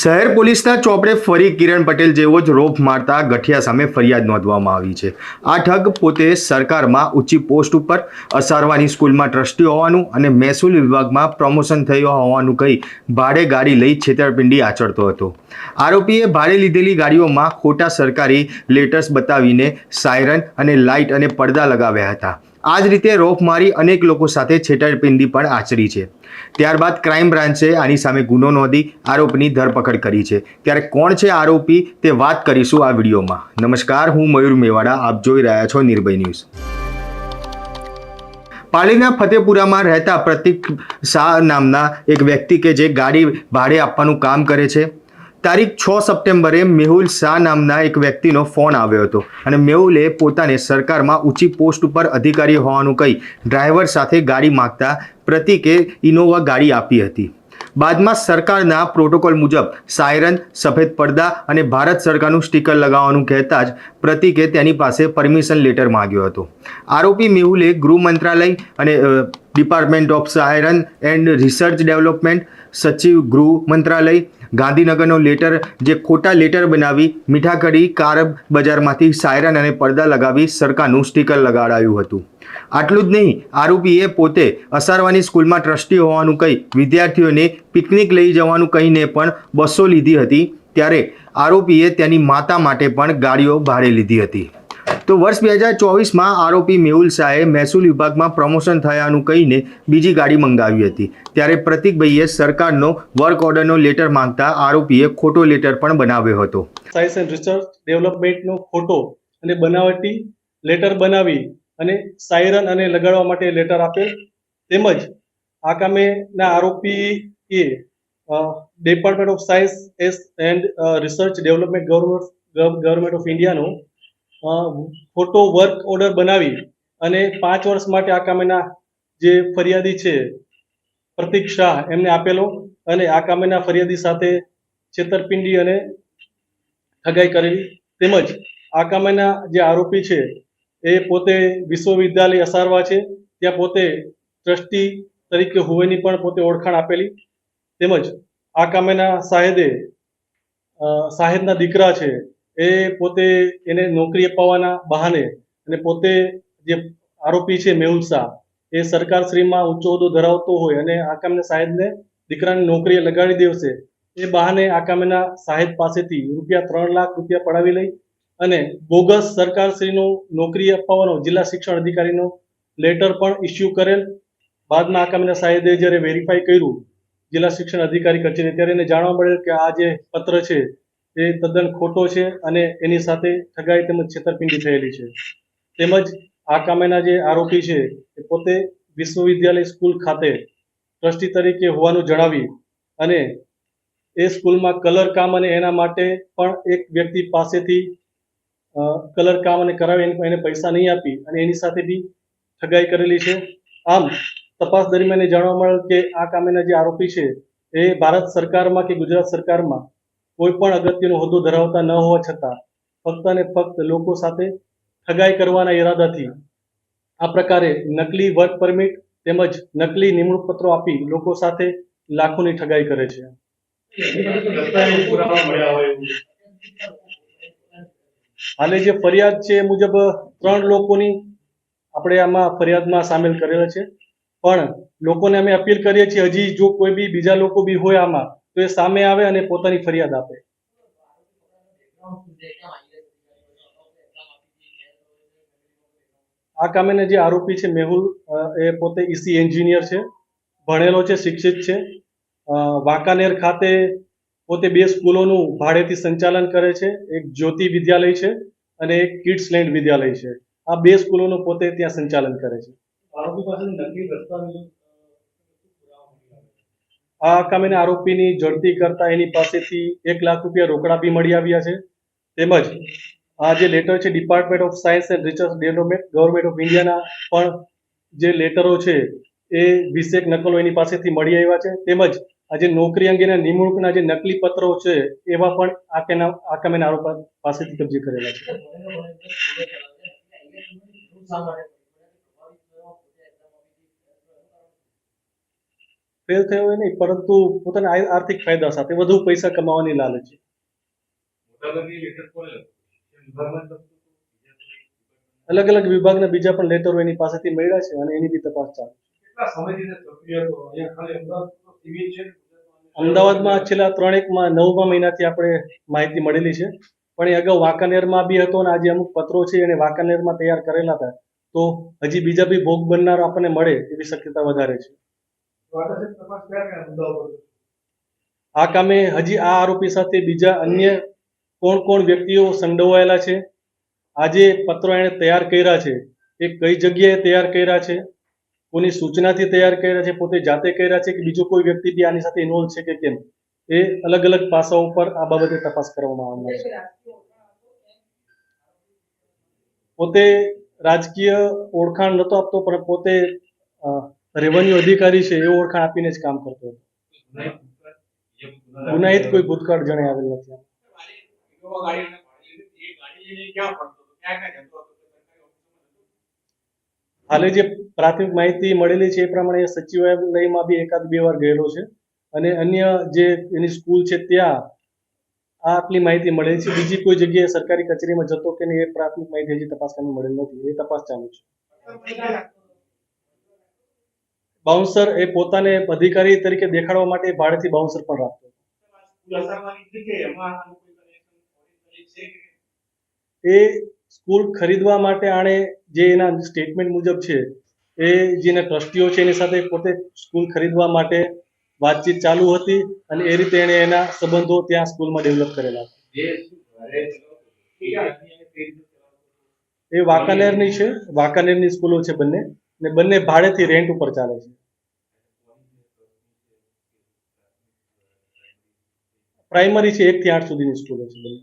શહેર પોલીસના ચોપડે ફરી કિરણ પટેલ જેવો જ રોપ મારતા ગઠિયા સામે ફરિયાદ નોંધવામાં આવી છે। આ ઠગ પોતે સરકારમાં ઊંચી પોસ્ટ ઉપર અસારવાની સ્કૂલમાં ટ્રસ્ટી હોવાનું અને મહેસૂલ વિભાગમાં પ્રમોશન થયું હોવાનું કહી ભાડે ગાડી લઈ છેતરપિંડી આચરતો હતો। આરોપીએ ભાડે લીધેલી ગાડીઓમાં ખોટા સરકારી લેટર્સ બતાવીને સાયરન અને લાઇટ અને પડદા લગાવ્યા હતા। આ જ રીતે રોપ મારી અનેક લોકો સાથે છેતરપિંડી પણ આચરી છે। ત્યારબાદ ક્રાઇમ બ્રાન્ચે આની સામે ગુનો નોંધી આરોપીની ધરપકડ કરી છે। ત્યારે કોણ છે આરોપી તે વાત કરીશું આ વિડીયોમાં। નમસ્કાર, હું મયુર મેવાડા, આપ જોઈ રહ્યા છો નિર્ભય ન્યૂઝ। પાલીના ફતેપુરામાં રહેતા પ્રતીક શાહ નામના એક વ્યક્તિ કે જે ગાડી ભાડે આપવાનું કામ કરે છે, તારીખ 6 સપ્ટેમ્બરે મેહુલ શાહ નામના એક વ્યક્તિનો ફોન આવ્યો હતો અને મેહુલે પોતાને સરકારમાં ઊંચી પોસ્ટ ઉપર અધિકારી હોવાનું કહી ડ્રાઈવર સાથે ગાડી માંગતા પ્રતીકે ઇનોવા ગાડી આપી હતી। બાદમાં સરકારના પ્રોટોકોલ મુજબ સાયરન, સફેદ પડદા અને ભારત સરકારનું સ્ટીકર લગાવવાનું કહેતા જ પ્રતીકે તેની પાસે પરમિશન લેટર માંગ્યો હતો। આરોપી મેહુલે ગૃહ મંત્રાલય અને department of siren and research development, સચિવ ગૃહ મંત્રાલય, ગાંધીનગરનો લેટર જે ખોટા લેટર બનાવી મીઠાકડી કાર બજારમાંથી સાયરન અને પડદા લગાવી સરકારનું સ્ટીકર લગાડાયું હતું। આટલું જ નહીં, આરોપીએ પોતે અસારવાની સ્કૂલમાં ટ્રસ્ટી હોવાનું કહી વિદ્યાર્થીઓને પિકનિક લઈ જવાનું કહીને પણ બસો લીધી હતી। ત્યારે આરોપીએ તેની માતા માટે પણ ગાડીઓ ભાડે લીધી હતી। તો વર્ષ 2024માં આરોપી મેહુલ શાહે મહેસૂલ વિભાગમાં પ્રમોશન થયાનું કહીને બીજી ગાડી મંગાવી હતી। ત્યારે પ્રતીકભાઈએ સરકારનો વર્ક ઓર્ડરનો લેટર માંગતા આરોપીએ ખોટો લેટર પણ બનાવ્યો હતો। સાયન્સ એન્ડ રિસર્ચ ડેવલપમેન્ટનો ખોટો અને બનાવટી લેટર બનાવી અને સાયરન અને લગાડવા માટે લેટર આપેલ, તેમજ આ કામેના આરોપીએ department of science and research development government of ઇન્ડિયાનો ખોટો વર્ક ઓર્ડર બનાવી અને 5 વર્ષ માટે આ કામેના જે ફરિયાદી છે પ્રતીક શાહ એમને આપેલો અને આ કામેના ફરિયાદી સાથે છેતરપિંડી અને ઠગાઈ કરેલી। તેમજ આ કામેના જે આરોપી છે એ પોતે વિશ્વવિદ્યાલય અસારવા છે, ત્યાં પોતે ટ્રસ્ટી તરીકે હોવાની પણ પોતે ઓળખાણ આપેલી। તેમજ આ કામેના સાહેદના દીકરા છે એ પોતે એને નોકરી અપાવવાના બહાને અને પોતે જે આરોપી છે મેહુલ શાહ એ સરકારશ્રીમાં ઊંચો હોદ્દો ધરાવતો હોય અને આ કામના સાહેબને દીકરાની નોકરીએ લગાડી દેવશે એ બહાને આ કામના સાહેબ પાસેથી ₹3 લાખ પડાવી લઈ અને બોગસ સરકારશ્રીનું નોકરી અપાવવાનો જિલ્લા શિક્ષણ અધિકારીનો લેટર પણ ઇસ્યુ કરેલ। બાદમાં આ કામના સાહેબે જ્યારે વેરીફાઈ કર્યું જિલ્લા શિક્ષણ અધિકારી કચેરી, ત્યારે એને જાણવા મળેલ કે આ જે પત્ર છે એ તદ્દન ખોટો છે અને એની સાથે ઠગાઈ તેમજ છેતરપિંડી થયેલી છે। તેમજ આ કામેના જે આરોપી છે એ પોતે વિશ્વવિદ્યાલય સ્કૂલ ખાતે ટ્રસ્ટી તરીકે હોવાનું જણાવી અને એ સ્કૂલમાં કલર કામ અને એના માટે પણ એક વ્યક્તિ પાસેથી કલર કામ અને કરાવી એને પૈસા નહીં આપી અને એની સાથે બી ઠગાઈ કરેલી છે। આમ તપાસ દરમિયાન જાણવા મળેલ કે આ કામેના જે આરોપી છે એ ભારત સરકારમાં કે ગુજરાત સરકારમાં કોઈ પણ અગત્યનો હોદ્દો ધરાવતા ન હોવા છતાં ફક્ત અને ફક્ત લોકો સાથે ઠગાઈ કરવાના ઈરાદાથી આ પ્રકારે નકલી વર્ક પરમિટ તેમજ નકલી નિમણૂક પત્રો આપી લોકો સાથે લાખોની ઠગાઈ કરે છે। હાલે જે ફરિયાદ છે એ મુજબ 3 લોકોની આપણે આમાં ફરિયાદમાં સામેલ કરેલા છે, પણ લોકોને અમે અપીલ કરીએ છીએ હજી જો કોઈ બી બીજા લોકો બી હોય આમાં તો એ સામે આવે અને પોતાની ફરિયાદ આપે। આ કામેના જે આરોપી છે મેહુલ એ પોતે ઈસી એન્જિનિયર છે, ભણેલો છે, શિક્ષિત છે, વાંકાનેર ખાતે પોતે 2 સ્કૂલોનું ભાડેથી સંચાલન કરે છે, એક જ્યોતિ વિદ્યાલય છે અને એક કિડ્સ લેન્ડ વિદ્યાલય છે। આ 2 સ્કૂલોનું પોતે ત્યાં સંચાલન કરે છે। આરોપી પાસે નકલી દસ્તાવેજ આ કામેના આરોપીની ઝડપી કરતા એની પાસેથી ₹1 લાખ રોકડા બી મળી આવ્યા છે। તેમજ આ જે લેટર છે department of science and research development government of ઇન્ડિયાના પણ જે લેટરો છે એ 20 નકલો એની પાસેથી મળી આવ્યા છે। તેમજ આ જે નોકરી અંગેના નિમણૂકના જે નકલી પત્રો છે એવા પણ આ કામેના આરોપી પાસેથી કબજે કરેલા છે। ફેલ થયો હોય નહીં, પરંતુ પોતાના આર્થિક ફાયદા સાથે વધુ પૈસા કમાવાની લાલચ છે. અલગ અલગ વિભાગના બીજા પણ લેટરો એની પાસેથી મળ્યા છે અને એની બી તપાસ ચાલુ છે. અમદાવાદમાં છેલ્લા 9 મહિનાથી આપણે માહિતી મળેલી છે, પણ એ અગાઉ વાંકાનેરમાં બી હતો અને આજે અમુક પત્રો છે એને વાંકાનેરમાં તૈયાર કરેલા હતા, તો હજી બીજા બી ભોગ બનનાર આપણને મળે એવી શક્યતા વધારે છે. આ કામે હજી આ આરોપી સાથે બીજા અન્ય કોણ વ્યક્તિઓ સંડોવાયેલા છે, આજે પત્રો એને તૈયાર કર્યા છે એ કઈ જગ્યાએ તૈયાર કર્યા છે, કોની સૂચનાથી તૈયાર કર્યા છે, પોતે જાતે કર્યા છે કે બીજો કોઈ વ્યક્તિ બી આની સાથે ઇન્વોલ્વ છે કે કેમ, એ અલગ અલગ પાસાઓ પર આ બાબતે તપાસ કરવામાં આવનાર છે. પોતે રાજકીય ઓળખાણ નતો આપતો, પણ પોતે રેવન્યુ અધિકારી છે એવું ઓળખાણ આપીને જ કામ કરતો હતો. ગુનાહિત કોઈ ભૂતકાળ જણે આવેલ નથી. હાલે જે પ્રાથમિક માહિતી મળેલી છે એ પ્રમાણે સચિવાલયમાં બી 1-2 વાર ગયેલો છે અને અન્ય જે એની સ્કૂલ છે ત્યાં આટલી માહિતી મળેલી છે. બીજી કોઈ જગ્યાએ સરકારી કચેરીમાં જતો કે નહીં એ પ્રાથમિક માહિતી હજી તપાસ કરવાની મળેલ નથી, એ તપાસ ચાલુ છે. બાઉન્સર એ પોતાને અધિકારી તરીકે દેખાડવા માટે ભાડેથી બાઉન્સર પણ રાખતો. એ સ્કૂલ ખરીદવા માટે આણે જે એના સ્ટેટમેન્ટ મુજબ છે એ જેના ટ્રસ્ટીઓ છે એની સાથે પોતે સ્કૂલ ખરીદવા માટે વાતચીત ચાલુ હતી અને એ રીતે એણે એના સંબંધો ત્યાં સ્કૂલમાં ડેવલપ કરેલા હતા. એ વાંકાનેરની છે, વાંકાનેરની સ્કૂલો છે બંને, ને બંને ભાડેથી રેન્ટ ઉપર ચાલે છે. પ્રાઇમરી છે 1 થી 8 સુધીની સ્કૂલો છે બંને.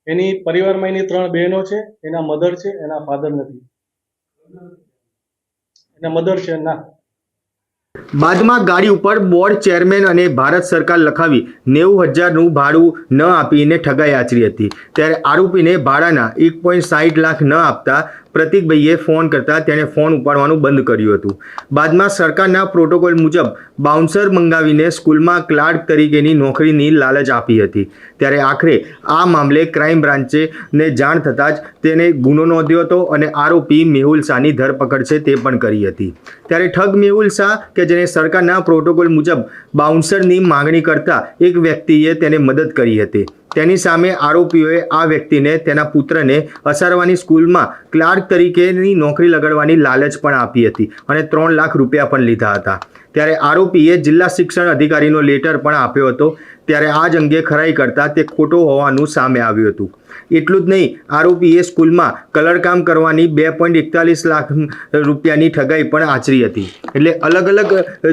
એની પરિવારમાં એની 3 બહેનો છે, એના મધર છે, એના ફાધર નથી. એના મધર છે ના. બાદમાં ગાડી ઉપર બોર્ડ ચેરમેન અને ભારત સરકાર લખાવી 90,000નું ભાડું ન આપીને ઠગાઈ આચરી હતી. ત્યારે આરોપીને ભાડાના 1.60 લાખ ન આપતા પ્રતિકભાઈએ ફોન કરતા તેણે ફોન ઉપાડવાનું બંધ કર્યું હતું. બાદમાં સરકારના પ્રોટોકોલ મુજબ બાઉન્સર મંગાવીને સ્કૂલમાં ક્લાર્ક તરીકેની નોકરીની લાલચ આપી હતી. ત્યારે આખરે આ મામલે ક્રાઇમ બ્રાન્ચને જાણ થતાં જ તેને ગુનો નોંધ્યો હતો અને આરોપી મેહુલ શાહની ધરપકડ છે તે પણ કરી હતી. ત્યારે ઠગ મેહુલ શાહ કે જેને સરકારના પ્રોટોકોલ મુજબ બાઉન્સરની માંગણી કરતા એક વ્યક્તિએ તેને મદદ કરી હતી. તેની સામે આરોપીઓએ આ વ્યક્તિને તેના પુત્રને અસારવાની સ્કૂલમાં ક્લાર્ક તરીકેની નોકરી લગાડવાની લાલચ પણ આપી હતી અને 3 લાખ રૂપિયા પણ લીધા હતા. ત્યારે આરોપીએ જિલ્લા શિક્ષણ અધિકારીનો લેટર પણ આપ્યો હતો. ત્યારે આ જ અંગે ખરાઈ કરતા તે ખોટો હોવાનું સામે આવ્યું હતું. એટલું જ નહીં, આરોપીએ સ્કૂલમાં કલરકામ કરવાની 2.41 લાખ રૂપિયાની ઠગાઈ પણ આચરી હતી. એટલે અલગ અલગ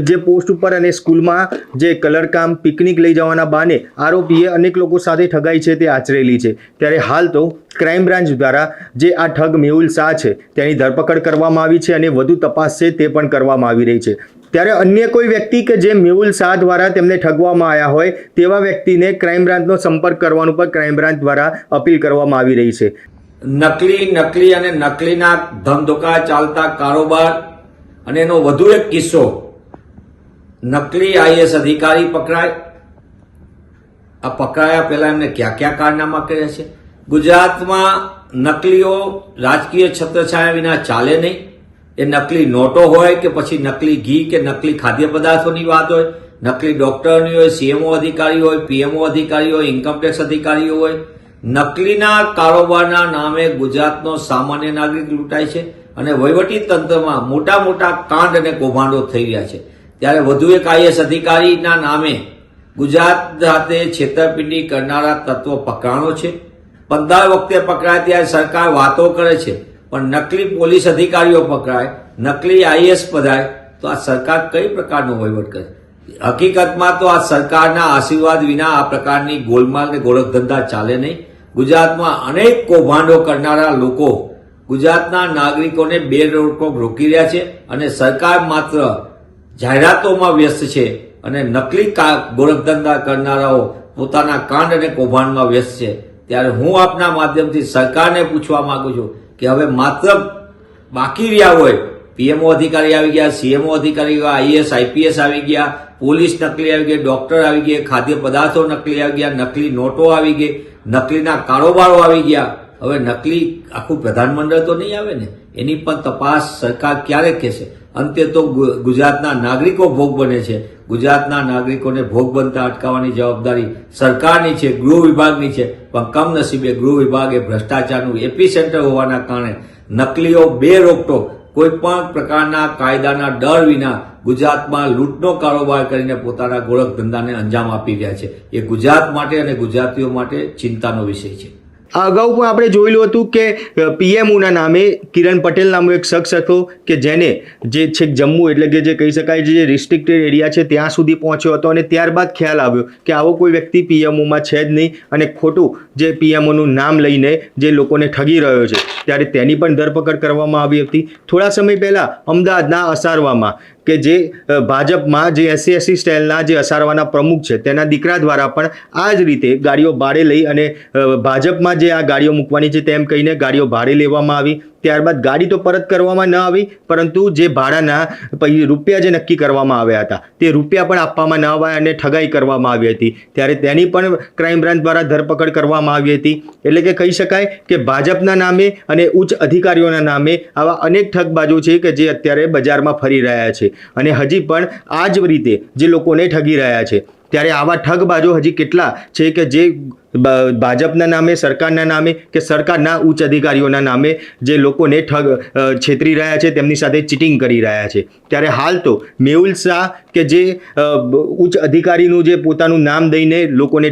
જે પોસ્ટ ઉપર અને સ્કૂલમાં જે કલરકામ પિકનિક લઈ જવાના બહાને આરોપીએ અનેક લોકો સાથે ઠગાઈ છે તે આચરેલી છે. ત્યારે હાલ તો ક્રાઇમ બ્રાન્ચ દ્વારા જે આ ઠગ મેહુલ શાહ છે તેની ધરપકડ કરવામાં આવી છે અને વધુ તપાસ છે તે પણ કરવામાં આવી રહી છે. ત્યારે અન્ય કોઈ વ્યક્તિ કે જે મેહુલ શાહ દ્વારા તેમને ઠગવામાં આવ્યા હોય તેવા વ્યક્તિને ક્રાઇમ બ્રાન્ચનો સંપર્ક કરવાનું પણ ક્રાઇમ બ્રાન્ચ દ્વારા અપીલ કરવામાં આવી રહી છે. નકલી અને નકલીના ધમધોકા ચાલતા કારોબાર અને એનો વધુ એક કિસ્સો, નકલી આઈએસ અધિકારી પકડાય. આ પકડાયા પહેલા એમને ક્યાં ક્યાં કારનામા કર્યા છે. ગુજરાતમાં નકલીઓ રાજકીય છત્રછાયા વિના ચાલે નહીં. એ નકલી નોટો હોય કે પછી નકલી ઘી કે નકલી ખાદ્ય પદાર્થોની વાત હોય, નકલી ડોક્ટરની હોય, સીએમઓ અધિકારી હોય, પીએમઓ અધિકારી હોય, ઇન્કમટેક્સ અધિકારીઓ હોય. નકલીના કારોબારના નામે ગુજરાતનો સામાન્ય નાગરિક લૂંટાય છે અને વહીવટી તંત્રમાં મોટા મોટા કાંડ અને કૌભાંડો થઈ રહ્યા છે. ત્યારે વધુ એક આઈએસ અધિકારીના નામે ગુજરાત સાથે છેતરપિંડી કરનારા તત્વો પકડાણો છે. 15 વખતે પકડાય ત્યારે સરકાર વાતો કરે છે, પણ નકલી પોલીસ અધિકારીઓ પકડાય, નકલી આઈએસ પધાય તો આ સરકાર કઈ પ્રકારનો વહીવટ કરે? હકીકતમાં તો આ સરકારના આશીર્વાદ વિના આ પ્રકારની ગોલમાલ કે ગોળખધંધા ચાલે નહીં. ગુજરાતમાં અનેક કૌભાંડો કરનારા લોકો ગુજરાતના નાગરિકોને બેરોકટોક રોકી રહ્યા છે અને સરકાર માત્ર જાહેરાતોમાં વ્યસ્ત છે અને નકલી ગોળખધંધા કરનારાઓ પોતાના કાંડ અને કૌભાંડમાં વ્યસ્ત છે. ત્યારે હું આપના માધ્યમથી સરકારને પૂછવા માંગુ છું કે હવે માત્ર બાકી રહ્યા હોય પીએમઓ અધિકારી આવી ગયા, સીએમઓ અધિકારી, આઈએએસ આઈપીએસ આવી ગયા, પોલીસ નકલી આવી ગઈ, ડોક્ટર આવી ગયા, ખાદ્ય પદાર્થો નકલી આવી ગયા, નકલી નોટો આવી ગઈ, નકલીના કારોબારો આવી ગયા. હવે નકલી આખું પ્રધાનમંડળ તો નહીં આવે ને, એની પણ તપાસ સરકાર ક્યારે કહેશે? અંતે તો ગુજરાતના નાગરિકો ભોગ બને છે. ગુજરાતના નાગરિકોને ભોગ બનતા અટકાવવાની જવાબદારી સરકારની છે, ગૃહ વિભાગની છે. પણ કમનસીબે ગૃહ વિભાગ એ ભ્રષ્ટાચારનું એપી હોવાના કારણે નકલીઓ બે રોકટોક કોઈ પણ પ્રકારના કાયદાના ડર વિના ગુજરાતમાં લૂંટનો કારોબાર કરીને પોતાના ગોળખ ધંધાને અંજામ આપી રહ્યા છે. એ ગુજરાત માટે અને ગુજરાતીઓ માટે ચિંતાનો વિષય છે. આ અગાઉ પણ આપણે જોયેલું હતું કે પીએમઓના નામે કિરણ પટેલ નામનો એક શખ્સ હતો કે જેને જે છેક જમ્મુ એટલે કે જે કહી શકાય જે રિસ્ટ્રિક્ટેડ એરિયા છે ત્યાં સુધી પહોંચ્યો હતો અને ત્યારબાદ ખ્યાલ આવ્યો કે આવો કોઈ વ્યક્તિ પીએમઓમાં છે જ નહીં અને ખોટું જે પીએમઓનું નામ લઈને જે લોકોને ઠગી રહ્યો છે, ત્યારે તેની પણ ધરપકડ કરવામાં આવી હતી. થોડા સમય પહેલાં અમદાવાદના અસારવામાં કે જે ભાજપમાં જે SC સ્ટાઇલના જે અસારવાના પ્રમુખ છે તેના દીકરા દ્વારા પણ આ જ રીતે ગાડીઓ ભાડે લઈ અને ભાજપમાં જે આ ગાડીઓ મૂકવાની છે તેમ કહીને ગાડીઓ ભાડે લેવામાં આવી. ત્યારબાદ ગાડી તો પરત કરવામાં ન આવી, પરંતુ જે ભાડાના રૂપિયા જે નક્કી કરવામાં આવ્યા હતા તે રૂપિયા પણ આપવામાં ન આવ્યા અને ઠગાઈ કરવામાં આવી હતી. ત્યારે તેની પણ ક્રાઇમ બ્રાન્ચ દ્વારા ધરપકડ કરવામાં આવી હતી. એટલે કે કહી શકાય કે ભાજપના નામે અને ઉચ્ચ અધિકારીઓના નામે આવા અનેક ઠગબાજો છે કે જે અત્યારે બજારમાં ફરી રહ્યા છે અને હજી પણ આ જ રીતે જે લોકોને ઠગી રહ્યા છે. ત્યારે આવા ઠગબાજો હજી કેટલા છે કે જે ભાજપના નામે, સરકારના નામે કે સરકારના ઉચ્ચ અધિકારીઓના નામે જે લોકોને છેતરી રહ્યા છે, તેમની સાથે ચીટિંગ કરી રહ્યા છે. ત્યારે હાલ તો મેહુલ શાહ કે જે ઉચ્ચ અધિકારીનું જે પોતાનું નામ દઈને લોકોને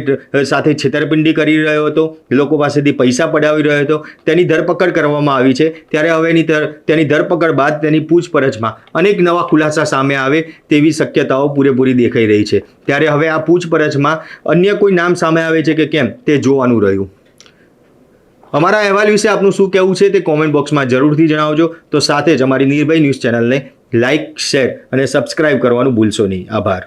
સાથે છેતરપિંડી કરી રહ્યો હતો, લોકો પાસેથી પૈસા પડાવી રહ્યો હતો, તેની ધરપકડ કરવામાં આવી છે. ત્યારે હવે તેની ધરપકડ બાદ તેની પૂછપરછમાં અનેક નવા ખુલાસા સામે આવે તેવી શક્યતાઓ પૂરેપૂરી દેખાઈ રહી છે. ત્યારે હવે આ પૂછપરછમાં અન્ય કોઈ નામ સામે આવે છે કે કેમ તે જોવાનું રહ્યું. અમારા અહેવાલ વિશે આપનું શું કહેવું છે તે કોમેન્ટ બોક્સમાં જરૂરથી જણાવજો. તો સાથે જ અમારી નિર્ભય ન્યૂઝ ચેનલને લાઇક, શેર અને સબસ્ક્રાઇબ કરવાનું ભૂલશો નહીં. આભાર.